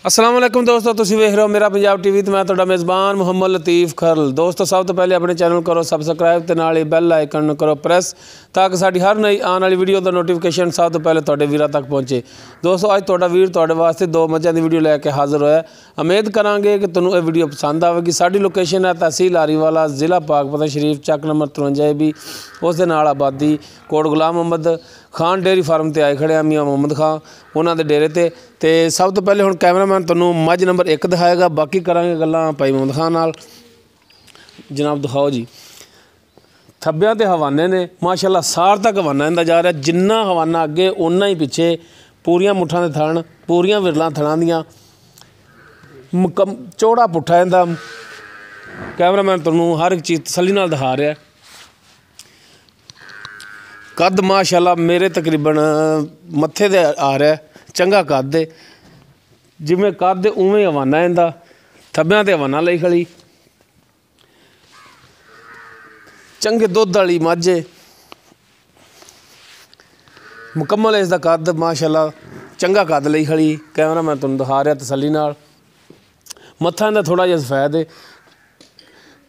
अस्सलाम वालेकुम दोस्तों, तुसीं वेख रहे हो मेरा पंजाब टीवी ते मैं तुहाडा मेज़बान मुहम्मद लतीफ़ खरल। दोस्तों सब तो पहले अपने चैनल करो सबसक्राइब ते नाल ही बैल आइकन करो प्रेस ताकि साडी हर नई आने वाली वीडियो दा नोटिफिकेशन सब तो पहले तुहाडे वीरां तक पहुँचे। दोस्तों अज तुहाडा वीर तुहाडे वास्ते दो मझां दी वीडियो लैके हाज़र होया। उम्मीद करांगे कि तुहानूं ये वीडियो पसंद आवेगी। साडी लोकेशन है तहसील आरीवाला, ज़िला पाकपतन शरीफ, चक नंबर 53 भी, उस दे नाल आबादी कोट गुलाम मोहम्मद खान डेयरी फार्म ते आए खड़े मियाँ मोहम्मद खान उन्हों के डेरे ते सब तो पहले हुण कैमरामैन तुहानूं मझ नंबर 1 दिखाएगा, बाकी करांगे गल्लां भाई मोहम्मद खान नाल। जनाब दिखाओ जी, थब्बियां ते हवाने ने माशाअल्लाह, सार तक हवाना इंदा जा रहा, जिन्ना हवाना अगे उन्ना ही पिछे, पूरियां मुठां दे थण, पूरियां विरलां थणां दियां, चौड़ा पुट्ठा इंदा। कैमरामैन तुहानूं हर एक चीज़ तसल्ली नाल दिखा रहा। कद माशाअल्लाह मेरे तकरीबन मत्थे दे आ रहा, चंगा कद है, जिवें कद उवें हवाना इंदा, थब्बियां ते हवाना लई खड़ी, चंगे दुध वाली मझ है, मुकम्मल इसका कद माशाअल्लाह चंगा कद लई खड़ी। कैमरा मैं तुहानूं दिखा रहा तसल्ली नाल। मत्था इंदा थोड़ा जिहा सफैद है,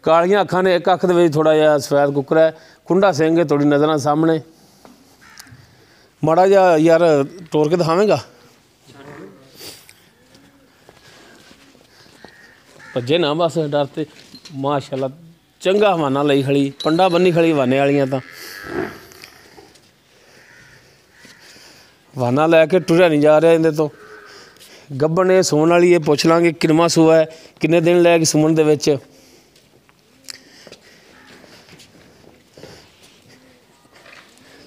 कालियां अखां ने, एक अख दे विच थोड़ा जिहा सफैद कुकरा है, कुंडा सिंह है, थोड़ी नज़रां सामने। माड़ा जिहा यार तोड़ के दिखावेंगा, भज्जे ना बस डर ते। माशाअल्लाह चंगा हवाना लई खड़ी, पंडा बन्नी खड़ी हवाने वालियां तां। हवाना लैके टुरिया नहीं जा रहा इहदे तो। गब्बन ये सूण वाली है, पुछ लांगे किनवां सूआ है, किन्ने दिन लैगी सूण दे विच।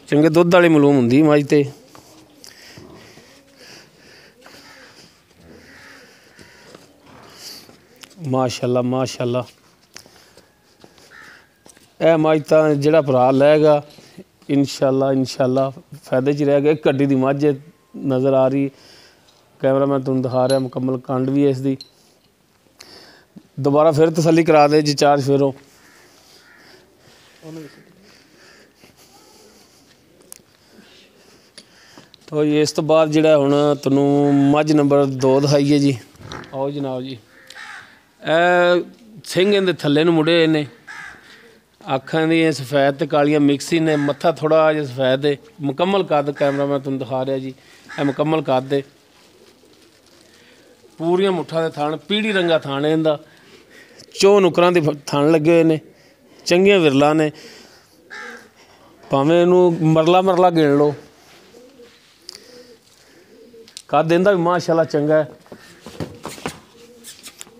चंगे दुध वाली मलूम हुंदी मझ ते। माशाअल्लाह माशाअल्लाह, यह मझ तां जिहड़ा भरा लैगा इंशाअल्लाह इंशाअल्लाह फायदे च रहेगा। एक कड्डी दी मझ नज़र आ रही, कैमरा मैं तुहानूं दिखा रहा, मुकम्मल कंड भी है इसकी। दोबारा फिर तसल्ली करा दे जी, चार्ज फिरो। तो जी इस तो बाद जिहड़ा हुण तुहानूं मझ नंबर 2 दिखाईए जी। आओ जनाब जी, सिंह इहदे थल्ले नूं मुड़े ने, अखां दी सफैद ते कालियां मिक्स ही ने, मत्था थोड़ा जिहा सफैद है, मुकम्मल कद कैमरा मैं तुहानूं दिखा रहा जी, यह मुकम्मल कद है। पूरियां मुठा दे थण, पीड़ी रंगा थण है इंदा, चौ नुकरां दे थण लगे हुए ने, चंगियां विरलां ने, भावें इहनूं मरला मरला गिण लो। कद इंदा भी माशाअल्लाह चंगा है।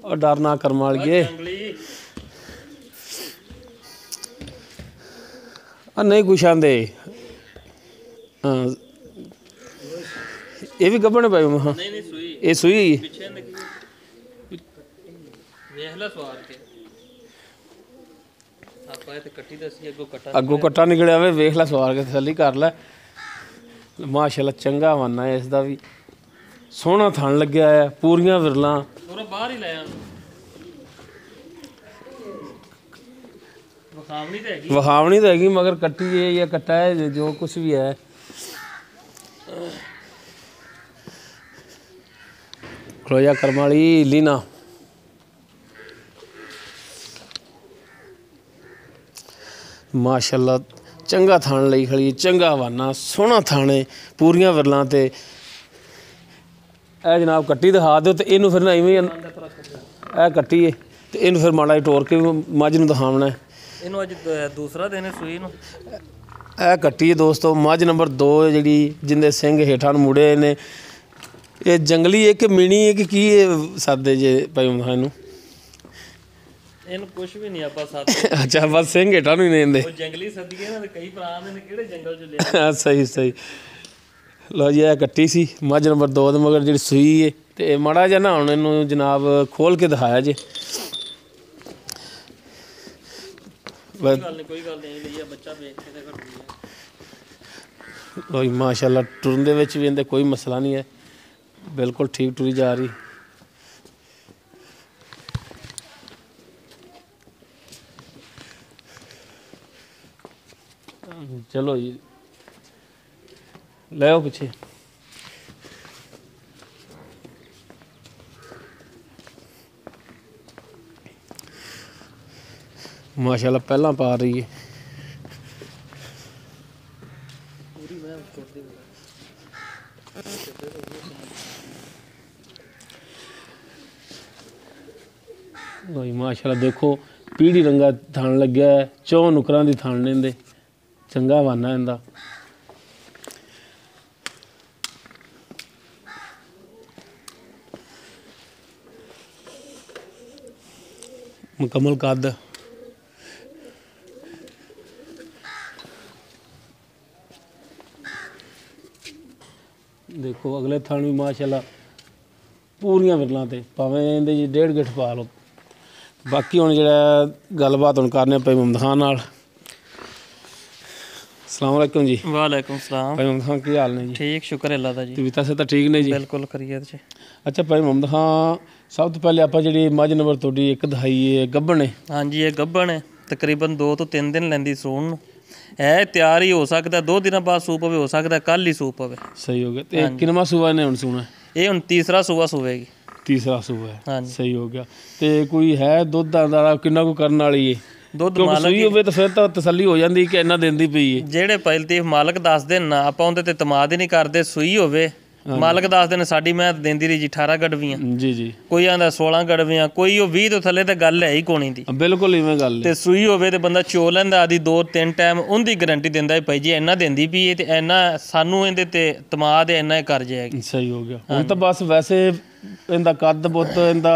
और डर ना करम वालिए, नहीं कुछ आंदे। हाँ ये भी गब्बन पाई। हाँ ये सूई अगों कट्टा निकलिया वे, वेख ला सवार के तसल्ली कर लै। माशाअल्लाह चंगा हवाना है इसका भी, सोहना थण लग्या है, पूरियां विरलां। विखावनी तो हैगी मगर कट्टी है या कट्टा है, जो कुछ भी है। खलोया करम वाली लीना। माशाअल्लाह चंगा थान लई खड़ी, चंगा हवाना, सोहना थान है, पूरियां विरलां ते। ए जनाब कट्टी दिखा दो तो इनू फिर ना इवें ए कट्टी है तो इनू फिर माड़ा टोर के मझ नूं दिखावना है। दूसरा दिन सूई नूं ए कट्टी है दोस्तों, मझ नंबर 2 जिहड़ी जिंदे सिंह हेठां नूं मुड़े ने। ये जंगली है कि मिनी है कि की सादे जे भाई इनू कुछ भी नहीं आपां सादे। अच्छा बस सिंह हेठां नूं ही ने जंगली सदिए ना, कई भरा ने किहड़े जंगल च लिया। सही सही। लो जी, कट्टी सी मझ नंबर 2 दे मगर जी सूई है तो माड़ा जिहा ना हुण इनू जनाब खोल के दिखाया जे। लो जी माशाअल्लाह टुरन दे विच भी इहदे कोई मसला नहीं है, बिल्कुल ठीक टुरी जा रही। चलो जी ले आओ पीछे। माशाल्लाह पहला पा रही है। माशाल्लाह देखो पीढ़ी रंगा थान लग्या है, 4 नुकरां दी थान लेंदे, चंगा वाना इंदा। मुकम्मल कद देखो अगले थान भी माशाल्लाह पूरियां विरलां ते भावें इहदे च 1.5 गिठ पा लो। बाकी हुण जिहड़ा गलबात हुण करने भाई मुहम्मद खान नाल। अस्सलाम वालेकुम जी। वालेकुम सलाम। भाई मुहम्मद खान की हाल ने जी? ठीक शुक्र अल्लाह दा जी। तबीयत से तो ठीक ने जी? बिल्कुल खैरियत च। अच्छा भाई मुहम्मद खान सब तो पहले आपां जिहड़ी मझ नंबर तुहाडी एक दहाई है गब्बन है? हाँ जी ये गब्बन है, तकरीबन 2 ਤੋਂ 3 दिन लैंदी सूण नूं। है तैयार ही हो सकता 2 दिनों बाद सूप पवे, हो सकता कल ही सूप पवे। सही हो गया। ते किनवा सूआ ने हुण सूना? ये हुण तीसरा सूआ सूवेगी। तीसरा सूआ है। हाँ जी सही हो गया। ते कोई है दुध दा किन्ना को करन वाली है? दुध क्योंकि सूई होवे तो फिर तो तसल्ली हो जाती कि इन्ना देंदी पई है। ਜਿਹੜੇ ਪਹਿਲਤੀ ਮਾਲਕ ਦੱਸਦੇ ਨਾ ਆਪਾਂ ਉਹਦੇ ਤੇ ਤਮਾਦ ਹੀ ਨਹੀਂ ਕਰਦੇ। ਸੂਈ ਹੋਵੇ ਮਾਲਕ ਦੱਸਦੇ ਨੇ ਸਾਡੀ ਮੈਂ ਦਿੰਦੀ ਰਹੀ ਜੀ 18 ਗੜਵੀਆਂ जी जी ਕੋਈ ਆਂਦਾ 16 ਗੜਵੀਆਂ ਕੋਈ ਉਹ 20 ਤੋਂ ਥੱਲੇ ਤੇ ਗੱਲ ਹੈ ਹੀ ਕੋਣੀ ਦੀ। बिल्कुल इवें गल है। ਤੇ ਸੂਈ ਹੋਵੇ ਤੇ ਬੰਦਾ ਚੋ ਲੈਂਦਾ ਆਦੀ 2-3 ਟਾਈਮ ਉਹਦੀ ਗਾਰੰਟੀ ਦਿੰਦਾ ਭਾਈ ਜੀ ਇੰਨਾ ਦਿੰਦੀ ਪਈ ਤੇ ਇੰਨਾ ਸਾਨੂੰ ਇਹਦੇ ਤੇ ਤਮਾਦ ਇੰਨਾ ਕਰ ਜਾਏਗੀ। सही हो गया। ਹੁਣ ਤਾਂ ਬਸ ਵੈਸੇ ਇਹਦਾ ਕੱਦ ਬੁੱਤ ਇਹਦਾ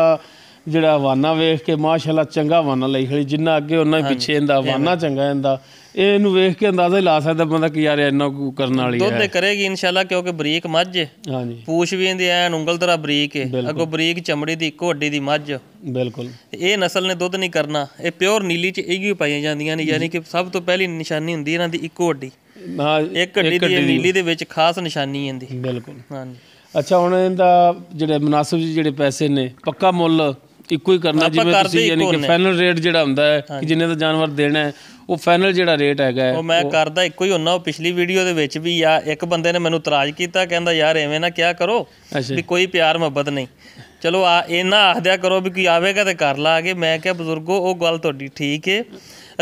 ਜਿਹੜਾ ਵਾਨਾ ਵੇਖ ਕੇ ਮਾਸ਼ਾਅੱਲਾ ਚੰਗਾ ਵਾਨਾ ਲਈ ਖੜੀ, ਜਿੰਨਾ ਅੱਗੇ ਉਹਨਾਂ ਹੀ ਪਿੱਛੇ ਇਹਦਾ ਵਾਨਾ ਚੰਗਾ ਇਹਦਾ। ਇਹਨੂੰ ਵੇਖ ਕੇ ਅੰਦਾਜ਼ਾ ਹੀ ਲਾ ਸਕਦਾ ਬੰਦਾ ਕਿ ਯਾਰ ਇੰਨਾ ਕੁ ਕਰਨ ਵਾਲੀ ਹੈ। ਦੁੱਧ ਕਰੇਗੀ ਇਨਸ਼ਾਅੱਲਾ ਕਿਉਂਕਿ ਬਰੀਕ ਮੱਝ ਹੈ। ਹਾਂਜੀ ਪੂਛ ਵੀ ਇਹਦੀ ਐਨ ਉਂਗਲ ਤਰ੍ਹਾਂ ਬਰੀਕ ਹੈ, ਅੱਗੋਂ ਬਰੀਕ ਚਮੜੀ ਦੀ ਇੱਕੋ ਹੱਡੀ ਦੀ ਮੱਝ। ਬਿਲਕੁਲ ਇਹ ਨਸਲ ਨੇ ਦੁੱਧ ਨਹੀਂ ਕਰਨਾ। ਇਹ ਪਿਓਰ ਨੀਲੀ 'ਚ ਇਹੀ ਪਾਈਆਂ ਜਾਂਦੀਆਂ ਨੇ, ਯਾਨੀ ਕਿ ਸਭ ਤੋਂ ਪਹਿਲੀ ਨਿਸ਼ਾਨੀ ਹੁੰਦੀ ਇਹਨਾਂ ਦੀ ਇੱਕੋ ਹੱਡੀ। ਇੱਕ ਹੱਡੀ ਦੀ ਨੀਲੀ ਦੇ ਵਿੱਚ ਖਾਸ ਨਿਸ਼ਾਨੀ ਇਹਦੀ। ਬਿਲਕੁਲ ਹਾਂਜੀ। ਅੱਛਾ ਹੁਣ ਇਹਦਾ ਜਿਹੜੇ ਮੁਨਾਸਿਬ ਜਿਹੜੇ ਪੈਸੇ ਨੇ ਪੱਕਾ ਮੁੱਲ ਇੱਕੋ ਹੀ ਕਰਨਾ ਜਿਵੇਂ ਤੁਸੀਂ ਯਾਨੀ ਕਿ ਫਾਈਨਲ ਰੇਟ ਜਿਹੜਾ ਹੁੰਦਾ ਹੈ ਕਿ ਜਿੰਨੇ ਦਾ ਜਾਨਵਰ ਦੇਣਾ ਹੈ ਉਹ ਫਾਈਨਲ ਜਿਹੜਾ ਰੇਟ ਹੈਗਾ ਉਹ ਮੈਂ ਕਰਦਾ ਇੱਕੋ ਹੀ ਹੁੰਦਾ। ਉਹ ਪਿਛਲੀ ਵੀਡੀਓ ਦੇ ਵਿੱਚ ਵੀ ਆ ਇੱਕ ਬੰਦੇ ਨੇ ਮੈਨੂੰ ਇਤਰਾਜ਼ ਕੀਤਾ, ਕਹਿੰਦਾ ਯਾਰ ਐਵੇਂ ਨਾ ਕਿਆ ਕਰੋ ਵੀ ਕੋਈ ਪਿਆਰ ਮੁਹੱਬਤ ਨਹੀਂ। ਚਲੋ ਆ ਇਹਨਾਂ ਆਖਦਿਆ ਕਰੋ ਵੀ ਕੋਈ ਆਵੇਗਾ ਤੇ ਕਰ ਲਾਂਗੇ। ਮੈਂ ਕਿਹਾ ਬਜ਼ੁਰਗੋ ਉਹ ਗੱਲ ਤੁਹਾਡੀ ਠੀਕ ਹੈ,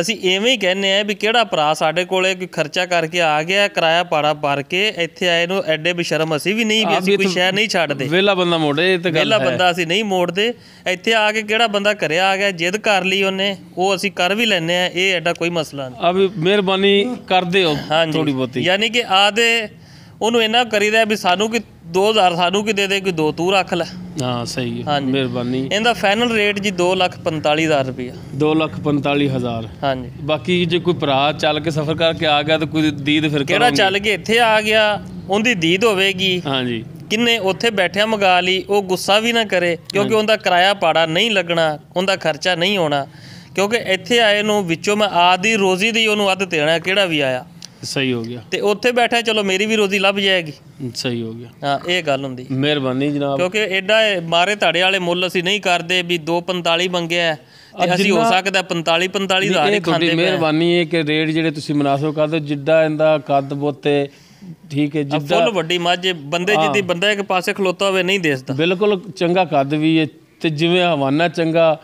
ਅਸੀਂ ਐਵੇਂ ਹੀ ਕਹਿੰਦੇ ਆ ਵੀ ਕਿਹੜਾ ਭਰਾ ਸਾਡੇ ਕੋਲੇ ਕੋਈ ਖਰਚਾ ਕਰਕੇ ਆ ਗਿਆ ਕਿਰਾਇਆ ਭਾੜਾ ਭਰ ਕੇ ਇੱਥੇ ਆਏ ਨੂੰ ਐਡੇ ਬੇਸ਼ਰਮ ਅਸੀਂ ਵੀ ਨਹੀਂ ਵੀ ਅਸੀਂ ਕੋਈ ਸ਼ਹਿਰ ਨਹੀਂ ਛੱਡਦੇ। ਵਿਹਲਾ ਬੰਦਾ ਮੋੜੇ ਤੇ ਗੱਲ ਵਿਹਲਾ ਬੰਦਾ ਅਸੀਂ ਨਹੀਂ ਮੋੜਦੇ। ਇੱਥੇ ਆ ਕੇ ਕਿਹੜਾ ਬੰਦਾ ਘਰੇ ਆ ਗਿਆ ਜਿੱਦ ਕਰ ਲਈ ਉਹਨੇ ਉਹ ਅਸੀਂ ਕਰ ਵੀ ਲੈਂਦੇ ਆ, ਇਹ ਐਡਾ ਕੋਈ ਮਸਲਾ ਨਹੀਂ। ਆ ਵੀ ਮਿਹਰਬਾਨੀ ਕਰਦੇ ਹੋ ਥੋੜੀ ਬਹੁਤੀ, ਯਾਨੀ ਕਿ ਆਦੇ ਉਹਨੂੰ ਇੰਨਾ ਕਰੀਦਾ ਵੀ ਸਾਨੂੰ ਕਿ 2000 ਸਾਨੂੰ ਕਿ ਦੇ ਦੇ ਕੋਈ 2 ਤੂੰ ਰੱਖ ਲੈ। ਹਾਂ ਸਹੀ ਹੈ ਮਿਹਰਬਾਨੀ। ਇਹਦਾ ਫਾਈਨਲ ਰੇਟ ਜੀ 2,45,000 ਰੁਪਇਆ। 2,45,000 ਹਾਂਜੀ। ਬਾਕੀ ਜੇ ਕੋਈ ਭਰਾ ਚੱਲ ਕੇ ਸਫ਼ਰ ਕਰਕੇ ਆ ਗਿਆ ਤਾਂ ਕੋਈ ਦੀਦ ਫਿਰ ਕਿਹੜਾ ਚੱਲ ਕੇ ਇੱਥੇ ਆ ਗਿਆ ਉਹਦੀ ਦੀਦ ਹੋਵੇਗੀ। ਹਾਂਜੀ ਕਿੰਨੇ ਉੱਥੇ ਬੈਠਿਆ ਮੰਗਾ ਲਈ, ਉਹ ਗੁੱਸਾ ਵੀ ਨਾ ਕਰੇ ਕਿਉਂਕਿ ਉਹਦਾ ਕਿਰਾਇਆ ਭਾੜਾ ਨਹੀਂ ਲੱਗਣਾ, ਉਹਦਾ ਖਰਚਾ ਨਹੀਂ ਹੋਣਾ ਕਿਉਂਕਿ ਇੱਥੇ ਆਏ ਨੂੰ ਵਿੱਚੋਂ ਮੈਂ ਆਦੀ ਰੋਜ਼ੀ ਦੀ ਉਹਨੂੰ ਅੱਧ ਦੇਣਾ ਕਿਹੜਾ ਵੀ ਆਇਆ। ਸਹੀ ਹੋ ਗਿਆ। ਤੇ ਉੱਥੇ ਬੈਠਾ ਚਲੋ ਮੇਰੀ ਵੀ ਰੋਜ਼ੀ ਲੱਭ ਜਾਏਗੀ। ਸਹੀ ਹੋ ਗਿਆ। ਹਾਂ ਇਹ ਗੱਲ ਹੁੰਦੀ। ਮਿਹਰਬਾਨੀ ਜਨਾਬ। ਕਿਉਂਕਿ ਐਡਾ ਮਾਰੇ ਧਾੜੇ ਵਾਲੇ ਮੁੱਲ ਅਸੀਂ ਨਹੀਂ ਕਰਦੇ ਵੀ 2,45 ਮੰਗਿਆ ਤੇ ਅਸੀਂ ਹੋ ਸਕਦਾ 45,000 ਹੀ ਖਾਂਦੇ। ਮਿਹਰਬਾਨੀ ਹੈ ਕਿ ਰੇਟ ਜਿਹੜੇ ਤੁਸੀਂ ਮੁਨਾਸਬ ਕਰਦੇ ਜਿੱਦਾਂ ਇਹਦਾ ਕੱਦ ਬੁੱਤ ਠੀਕ ਹੈ, ਜਿੱਦਾਂ ਫੁੱਲ ਵੱਡੀ ਮੱਝ ਬੰਦੇ ਜਿੱਦੀ ਬੰਦਾ ਇੱਕ ਪਾਸੇ ਖਲੋਤਾ ਹੋਵੇ ਨਹੀਂ ਦਿਸਦਾ। ਬਿਲਕੁਲ ਚੰਗਾ ਕੱਦ ਵੀ ਹੈ ਤੇ ਜਿਵੇਂ ਹਵਾਨਾ ਚੰਗਾ।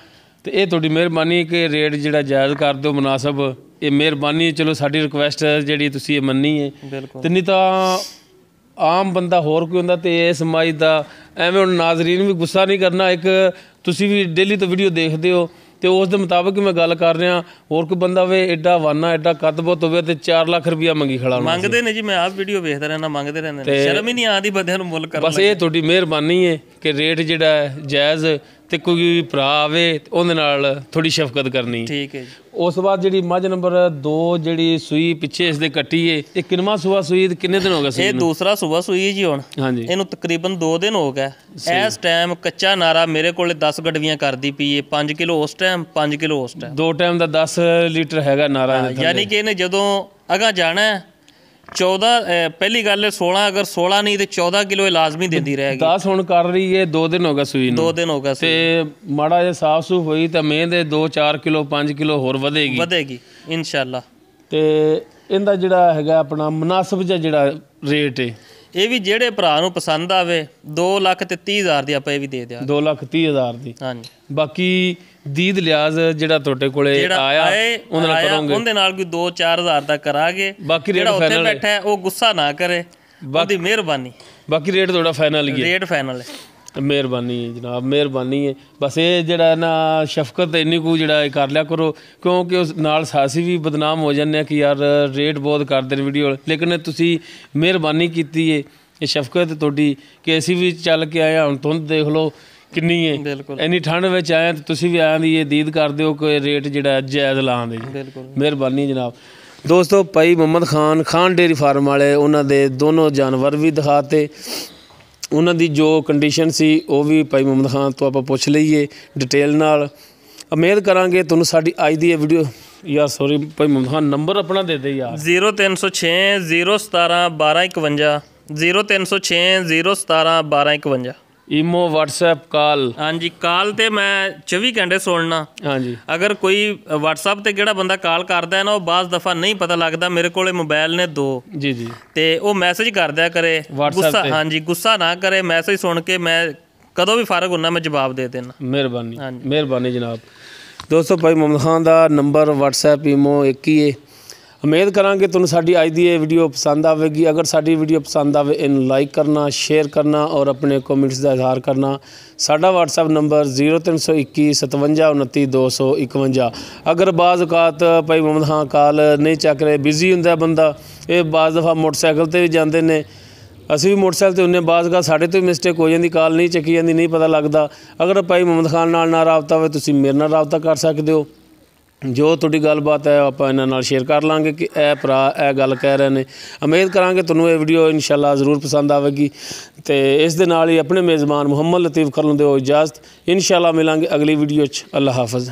ਤੇ ਇਹ ਤੁਹਾਡੀ ਮਿਹਰਬਾਨੀ ਕਿ ਰੇਟ ਜਿਹੜਾ ਜਾਇਜ਼ ਕਰ ਦਿਓ ਮੁਨਾਸਬ। ਇਹ ਮਿਹਰਬਾਨੀ ਚਲੋ ਸਾਡੀ ਰਿਕੁਐਸਟ ਜਿਹੜੀ ਤੁਸੀਂ ਇਹ ਮੰਨੀ ਹੈ। ਤੇ ਨਹੀਂ ਤਾਂ ਆਮ ਬੰਦਾ ਹੋਰ ਕੋਈ ਹੁੰਦਾ ਤੇ ਇਸ ਮਾਈ ਦਾ ਐਵੇਂ ਹੁਣ ਨਾਜ਼ਰੀਨ ਵੀ ਗੁੱਸਾ ਨਹੀਂ ਕਰਨਾ। ਇੱਕ ਤੁਸੀਂ ਵੀ ਡੇਲੀ ਤੋਂ ਵੀਡੀਓ ਦੇਖਦੇ ਹੋ ਤੇ ਉਸ ਦੇ ਮੁਤਾਬਕ ਮੈਂ ਗੱਲ ਕਰ ਰਿਹਾ। ਹੋਰ ਕੋਈ ਬੰਦਾ ਹੋਵੇ ਐਡਾ ਵਾਨਾ ਐਡਾ ਕੱਦ-ਬੁੱਤ ਹੋਵੇ ਤੇ 4 ਲੱਖ ਰੁਪਇਆ ਮੰਗੀ ਖੜਾ ਮੰਗਦੇ ਨੇ ਜੀ। ਮੈਂ ਆਪ ਵੀਡੀਓ ਵੇਖਦਾ ਰਹਿਣਾ ਮੰਗਦੇ ਰਹਿੰਦੇ ਨੇ, ਸ਼ਰਮ ਹੀ ਨਹੀਂ ਆਉਂਦੀ ਬੰਦਿਆਂ ਨੂੰ ਮੁੱਲ ਕਰਨ। ਬਸ ਇਹ ਤੁਹਾਡੀ ਮਿਹਰਬਾਨੀ ਹੈ ਕਿ ਰੇਟ ਜਿਹੜਾ ਜਾਇਜ਼ ਤੇ ਕੋਈ ਭਰਾ ਆਵੇ ਉਹਦੇ ਨਾਲ ਥੋੜੀ ਸ਼ਫਕਤ ਕਰਨੀ। ਠੀਕ ਹੈ ਜੀ। ਉਸ ਤੋਂ ਬਾਅਦ ਜਿਹੜੀ ਮੱਝ ਨੰਬਰ 2 ਜਿਹੜੀ ਸੂਈ ਪਿੱਛੇ ਇਸ ਦੇ ਕੱਟੀ ਏ ਇਹ ਕਿੰਨਵਾਂ ਸੂਆ ਸੂਈ ਕਿੰਨੇ ਦਿਨ ਹੋ ਗਏ? ਇਹ ਦੂਸਰਾ ਸੂਆ ਸੂਈ ਜੀ ਹੁਣ। ਹਾਂਜੀ। ਇਹਨੂੰ ਤਕਰੀਬਨ 2 ਦਿਨ ਹੋ ਗਏ। ਇਸ ਟਾਈਮ ਕੱਚਾ ਨਾਰਾ ਮੇਰੇ ਕੋਲੇ 10 ਗੜਵੀਆਂ ਕਰਦੀ ਪਈ ਏ। 5 ਕਿਲੋ ਉਸ ਟਾਈਮ 5 ਕਿਲੋ ਉਸ ਟਾਈਮ 2 ਟਾਈਮ ਦਾ 10 ਲੀਟਰ ਹੈਗਾ ਨਾਰਾ। ਯਾਨੀ ਕਿ ਇਹਨੇ ਜਦੋਂ ਅਗਾਂ ਜਾਣਾ 14 ਪਹਿਲੀ ਗੱਲ 16 ਅਗਰ 16 ਨਹੀਂ ਤੇ 14 ਕਿਲੋ ਲਾਜ਼ਮੀ ਦਿੰਦੀ ਰਹੇਗੀ। 10 ਹੁਣ ਕਰ ਰਹੀ ਹੈ। 2 ਦਿਨ ਹੋ ਗਏ ਸੂਈ ਨੂੰ। 2 ਦਿਨ ਹੋ ਗਏ ਤੇ ਮਾੜਾ ਜਿਹਾ ਸਾਫ ਸੂਫ ਹੋਈ ਤਾਂ ਮੈਂ ਦੇ 2-4 ਕਿਲੋ 5 ਕਿਲੋ ਹੋਰ ਵਧੇਗੀ ਇਨਸ਼ਾਅੱਲਾ। ਤੇ ਇਹਦਾ ਜਿਹੜਾ ਹੈਗਾ ਆਪਣਾ ਮੁਨਾਸਬ ਜਿਹਾ ਜਿਹੜਾ ਰੇਟ ਹੈ ਇਹ ਵੀ ਜਿਹੜੇ ਭਰਾ ਨੂੰ ਪਸੰਦ ਆਵੇ 2,30,000 ਦੀ ਆਪਾਂ ਇਹ ਵੀ ਦੇ ਦਿਆਂਗੇ। 2,30,000 ਦੀ। ਹਾਂਜੀ। ਬਾਕੀ ਦੀਦ ਲਿਆਜ਼ ਜਿਹੜਾ ਤੁਹਾਡੇ ਕੋਲੇ ਆਇਆ ਉਹਦੇ ਨਾਲ ਕਰੋਗੇ, ਉਹਦੇ ਨਾਲ ਕੋਈ 2-4 ਹਜ਼ਾਰ ਦਾ ਕਰਾਂਗੇ। ਬਾਕੀ ਰੇਟ ਜਿਹੜਾ ਉੱਥੇ ਬੈਠਾ ਹੈ ਉਹ ਗੁੱਸਾ ਨਾ ਕਰੇ, ਉਹਦੀ ਮਿਹਰਬਾਨੀ। ਬਾਕੀ ਰੇਟ ਤੁਹਾਡਾ ਫਾਈਨਲ ਹੀ ਹੈ? ਰੇਟ ਫਾਈਨਲ ਹੈ। ਮਿਹਰਬਾਨੀ ਹੈ ਜਨਾਬ, ਮਿਹਰਬਾਨੀ ਹੈ। ਬਸ ਇਹ ਜਿਹੜਾ ਨਾ ਸ਼ਫਕਤ ਇੰਨੀ ਕੁ ਜਿਹੜਾ ਕਰ ਲਿਆ ਕਰੋ, ਕਿਉਂਕਿ ਉਸ ਨਾਲ ਸਾਸੀ ਵੀ ਬਦਨਾਮ ਹੋ ਜਾਂਦੇ ਆ ਕਿ ਯਾਰ ਰੇਟ ਬਹੁਤ ਕਰਦੇ ਨੇ ਵੀਡੀਓ, ਲੇਕਿਨ ਤੁਸੀਂ ਮਿਹਰਬਾਨੀ ਕੀਤੀ ਹੈ, ਇਹ ਸ਼ਫਕਤ ਤੁਹਾਡੀ ਕਿ ਅਸੀਂ ਵੀ ਚੱਲ ਕੇ ਆਏ ਹਾਂ। ਹੁਣ ਤੁਹਾਨੂੰ ਦੇਖ ਲਓ ਕਿੰਨੀ ਹੈ, ਇੰਨੀ ਠੰਡ ਵਿੱਚ ਆਏ ਤਾਂ ਤੁਸੀਂ ਵੀ ਆਇਆਂ ਦੀ ਇਹ ਦੀਦ ਕਰ ਦਿਓ ਕਿ ਰੇਟ ਜਿਹੜਾ ਜਾਇਜ਼ ਲਾਉਂਦੇ ਜੀ। ਮਿਹਰਬਾਨੀ ਜਨਾਬ। ਦੋਸਤੋ ਭਾਈ ਮੁਹੰਮਦ ਖਾਨ ਡੇਅਰੀ ਫਾਰਮ ਵਾਲੇ ਉਹਨਾਂ ਦੇ ਦੋਨੋਂ ਜਾਨਵਰ ਵੀ ਦਿਖਾਤੇ, ਉਹਨਾਂ ਦੀ ਜੋ ਕੰਡੀਸ਼ਨ ਸੀ ਉਹ ਵੀ ਭਾਈ ਮੁਹੰਮਦ ਖਾਨ ਤੋਂ ਆਪਾਂ ਪੁੱਛ ਲਈਏ ਡਿਟੇਲ ਨਾਲ। ਉਮੀਦ ਕਰਾਂਗੇ ਤੁਹਾਨੂੰ ਸਾਡੀ ਅੱਜ ਦੀ ਇਹ ਵੀਡੀਓ, ਯਾਰ ਸੌਰੀ ਭਾਈ ਮੁਹੰਮਦ ਖਾਨ ਨੰਬਰ ਆਪਣਾ ਦੇ ਦੇ ਯਾਰ। 0306 017 1251, 0306 017 1251। ਈਮੋ, WhatsApp, ਕਾਲ? ਹਾਂਜੀ, ਕਾਲ ਤੇ ਮੈਂ 24 ਘੰਟੇ ਸੁਣਨਾ। ਹਾਂਜੀ, ਅਗਰ ਕੋਈ WhatsApp ਤੇ ਜਿਹੜਾ ਬੰਦਾ ਕਾਲ ਕਰਦਾ ਹੈ ਨਾ, ਉਹ ਬਾਜ਼ ਦਫਾ ਨਹੀਂ ਪਤਾ ਲੱਗਦਾ। ਮੇਰੇ ਕੋਲੇ ਮੋਬਾਈਲ ਨੇ 2 ਜੀ ਜੀ, ਤੇ ਉਹ ਮੈਸੇਜ ਕਰਦਿਆ ਕਰੇ ਗੁੱਸਾ, ਹਾਂਜੀ ਗੁੱਸਾ ਨਾ ਕਰੇ। ਮੈਸੇਜ ਸੁਣ ਕੇ ਮੈਂ ਕਦੋਂ ਵੀ ਫਾਰਗ ਹੁੰਨਾ, ਮੈਂ ਜਵਾਬ ਦੇ ਦੇਣਾ। ਮਿਹਰਬਾਨੀ, ਮਿਹਰਬਾਨੀ ਜਨਾਬ। ਦੋਸਤੋ ਭਾਈ ਮੁਹੰਮਦ ਖਾਨ ਦਾ ਨੰਬਰ WhatsApp ਈਮੋ ਇੱਕ ਹੀ ਹੈ। ਉਮੀਦ ਕਰਾਂਗੇ ਤੁਹਾਨੂੰ ਸਾਡੀ ਅੱਜ ਦੀ ਇਹ ਵੀਡੀਓ ਪਸੰਦ ਆਵੇਗੀ। ਅਗਰ ਸਾਡੀ ਵੀਡੀਓ ਪਸੰਦ ਆਵੇ ਇਹਨੂੰ ਲਾਈਕ ਕਰਨਾ, ਸ਼ੇਅਰ ਕਰਨਾ ਔਰ ਆਪਣੇ ਕਮੈਂਟਸ ਦਾ ਇਜ਼ਹਾਰ ਕਰਨਾ। ਸਾਡਾ WhatsApp ਨੰਬਰ 0321 57 29 251। ਅਗਰ ਬਾਜ਼ ਔਕਾਤ ਭਾਈ ਮੁਹੰਮਦ ਖਾਨ ਕਾਲ ਨਹੀਂ ਚੱਕ ਰਹੇ, ਬਿਜ਼ੀ ਹੁੰਦਾ ਬੰਦਾ, ਇਹ ਬਾਜ਼ ਦਫਾ ਮੋਟਰਸਾਈਕਲ 'ਤੇ ਵੀ ਜਾਂਦੇ ਨੇ, ਅਸੀਂ ਵੀ ਮੋਟਰਸਾਈਕਲ 'ਤੇ ਹੁੰਦੇ, ਬਾਜ਼ ਔਕਾਤ ਸਾਡੇ ਤੋਂ ਵੀ ਮਿਸਟੇਕ ਹੋ ਜਾਂਦੀ, ਕਾਲ ਨਹੀਂ ਚੱਕੀ ਜਾਂਦੀ, ਨਹੀਂ ਪਤਾ ਲੱਗਦਾ। ਅਗਰ ਭਾਈ ਮੁਹੰਮਦ ਖਾਨ ਨਾਲ ਰਾਬਤਾ ਹੋਵੇ, ਤੁਸੀਂ ਮੇਰੇ ਨਾਲ ਰਾਬਤਾ ਕਰ ਸਕਦੇ ਹੋ। ਜੋ ਤੁਹਾਡੀ ਗੱਲਬਾਤ ਹੈ ਆਪਾਂ ਇਹਨਾਂ ਨਾਲ ਸ਼ੇਅਰ ਕਰ ਲਾਂਗੇ ਕਿ ਇਹ ਭਰਾ ਇਹ ਗੱਲ ਕਹਿ ਰਹੇ ਨੇ। ਉਮੀਦ ਕਰਾਂਗੇ ਤੁਹਾਨੂੰ ਇਹ ਵੀਡੀਓ ਇਨਸ਼ਾਅੱਲਾ ਜ਼ਰੂਰ ਪਸੰਦ ਆਵੇਗੀ। ਅਤੇ ਇਸ ਦੇ ਨਾਲ ਹੀ ਆਪਣੇ ਮੇਜ਼ਬਾਨ ਮੁਹੰਮਦ ਲਤੀਫ ਖਰਲ ਨੂੰ ਦਿਓ ਇਜਾਜ਼ਤ। ਇਨਸ਼ਾਅੱਲਾ ਮਿਲਾਂਗੇ ਅਗਲੀ ਵੀਡੀਓ 'ਚ। ਅੱਲਾ ਹਾਫਿਜ਼।